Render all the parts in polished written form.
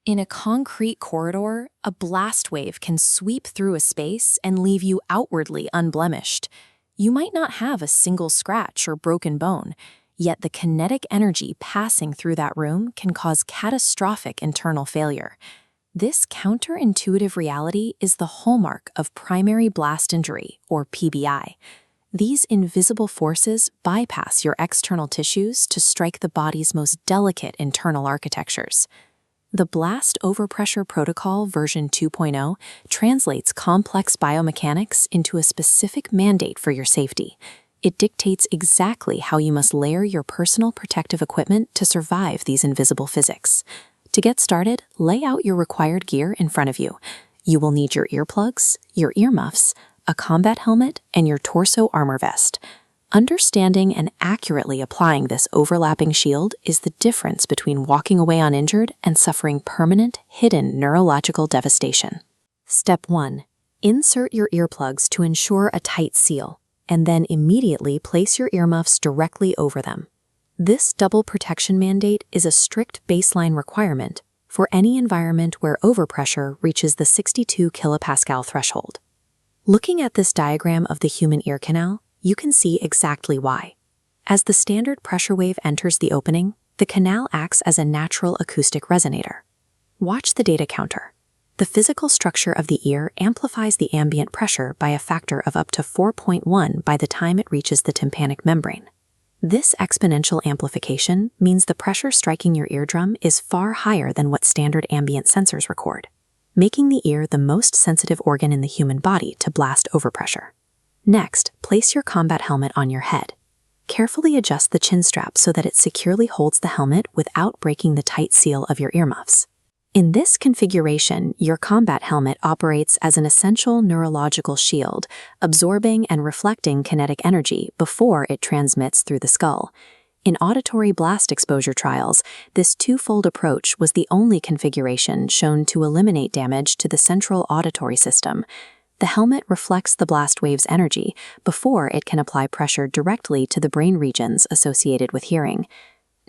In a concrete corridor, a blast wave can sweep through a space and leave you outwardly unblemished. You might not have a single scratch or broken bone, yet the kinetic energy passing through that room can cause catastrophic internal failure. This counterintuitive reality is the hallmark of primary blast injury, or PBI. These invisible forces bypass your external tissues to strike the body's most delicate internal architectures. The Blast Overpressure Protocol version 2.0 translates complex biomechanics into a specific mandate for your safety. It dictates exactly how you must layer your personal protective equipment to survive these invisible physics. To get started, lay out your required gear in front of you. You will need your earplugs, your earmuffs, a combat helmet, and your torso armor vest. Understanding and accurately applying this overlapping shield is the difference between walking away uninjured and suffering permanent, hidden neurological devastation. Step 1. Insert your earplugs to ensure a tight seal, and then immediately place your earmuffs directly over them. This double protection mandate is a strict baseline requirement for any environment where overpressure reaches the 62 kilopascal threshold. Looking at this diagram of the human ear canal, you can see exactly why. As the standard pressure wave enters the opening, the canal acts as a natural acoustic resonator. Watch the data counter. The physical structure of the ear amplifies the ambient pressure by a factor of up to 4.1 by the time it reaches the tympanic membrane. This exponential amplification means the pressure striking your eardrum is far higher than what standard ambient sensors record, making the ear the most sensitive organ in the human body to blast overpressure. Next, place your combat helmet on your head. Carefully adjust the chin strap so that it securely holds the helmet without breaking the tight seal of your earmuffs. In this configuration, your combat helmet operates as an essential neurological shield, absorbing and reflecting kinetic energy before it transmits through the skull. In auditory blast exposure trials, this twofold approach was the only configuration shown to eliminate damage to the central auditory system. The helmet reflects the blast wave's energy before it can apply pressure directly to the brain regions associated with hearing.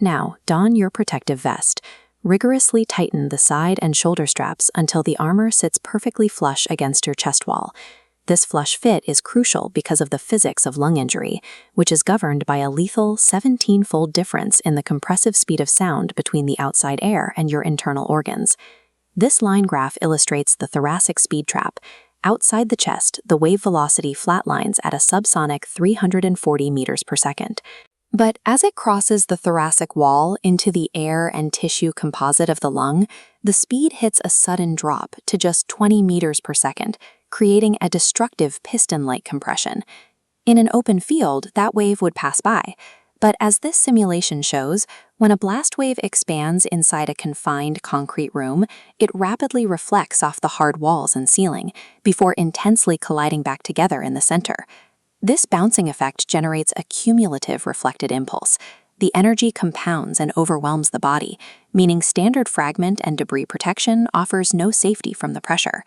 Now, don your protective vest. Rigorously tighten the side and shoulder straps until the armor sits perfectly flush against your chest wall. This flush fit is crucial because of the physics of lung injury, which is governed by a lethal 17-fold difference in the compressive speed of sound between the outside air and your internal organs. This line graph illustrates the thoracic speed trap. Outside the chest, the wave velocity flatlines at a subsonic 340 meters per second. But as it crosses the thoracic wall into the air and tissue composite of the lung, the speed hits a sudden drop to just 20 meters per second, creating a destructive piston-like compression. In an open field, that wave would pass by. But as this simulation shows, when a blast wave expands inside a confined concrete room, it rapidly reflects off the hard walls and ceiling, before intensely colliding back together in the center. This bouncing effect generates a cumulative reflected impulse. The energy compounds and overwhelms the body, meaning standard fragment and debris protection offers no safety from the pressure.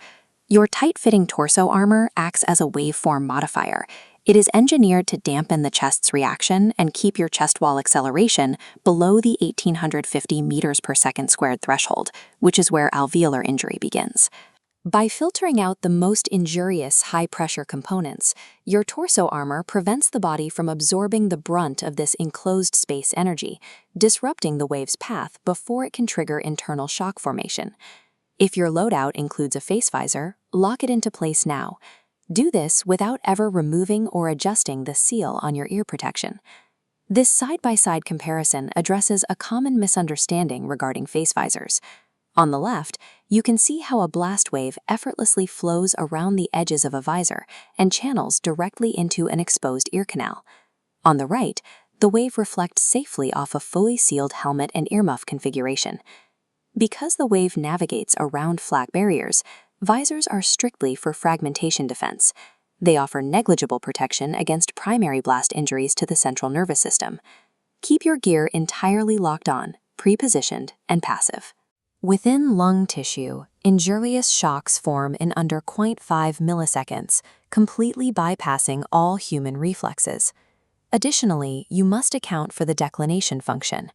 Your tight-fitting torso armor acts as a waveform modifier. It is engineered to dampen the chest's reaction and keep your chest wall acceleration below the 1850 meters per second squared threshold, which is where alveolar injury begins. By filtering out the most injurious high-pressure components, your torso armor prevents the body from absorbing the brunt of this enclosed space energy, disrupting the wave's path before it can trigger internal shock formation. If your loadout includes a face visor, lock it into place now. Do this without ever removing or adjusting the seal on your ear protection. This side-by-side comparison addresses a common misunderstanding regarding face visors. On the left, you can see how a blast wave effortlessly flows around the edges of a visor and channels directly into an exposed ear canal. On the right, the wave reflects safely off a fully sealed helmet and earmuff configuration. Because the wave navigates around flat barriers, visors are strictly for fragmentation defense. They offer negligible protection against primary blast injuries to the central nervous system. Keep your gear entirely locked on, pre-positioned, and passive. Within lung tissue, injurious shocks form in under 0.5 milliseconds, completely bypassing all human reflexes. Additionally, you must account for the declination function.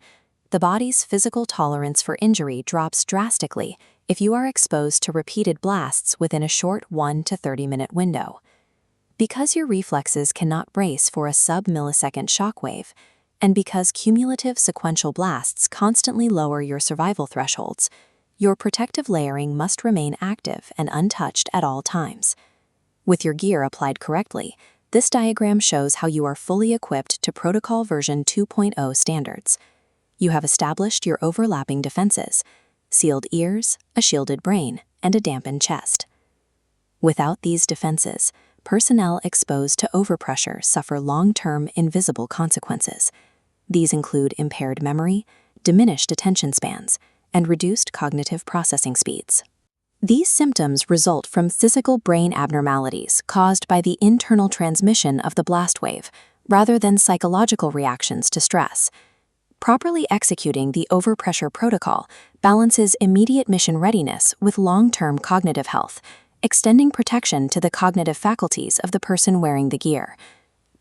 The body's physical tolerance for injury drops drastically if you are exposed to repeated blasts within a short 1 to 30-minute window. Because your reflexes cannot brace for a sub-millisecond shockwave, and because cumulative sequential blasts constantly lower your survival thresholds, your protective layering must remain active and untouched at all times. With your gear applied correctly, this diagram shows how you are fully equipped to Protocol version 2.0 standards. You have established your overlapping defenses: sealed ears, a shielded brain, and a dampened chest. Without these defenses, personnel exposed to overpressure suffer long-term invisible consequences. These include impaired memory, diminished attention spans, and reduced cognitive processing speeds. These symptoms result from physical brain abnormalities caused by the internal transmission of the blast wave, rather than psychological reactions to stress. Properly executing the Overpressure Protocol balances immediate mission readiness with long-term cognitive health, extending protection to the cognitive faculties of the person wearing the gear.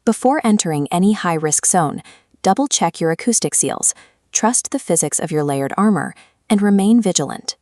Before entering any high-risk zone, double-check your acoustic seals, trust the physics of your layered armor, and remain vigilant.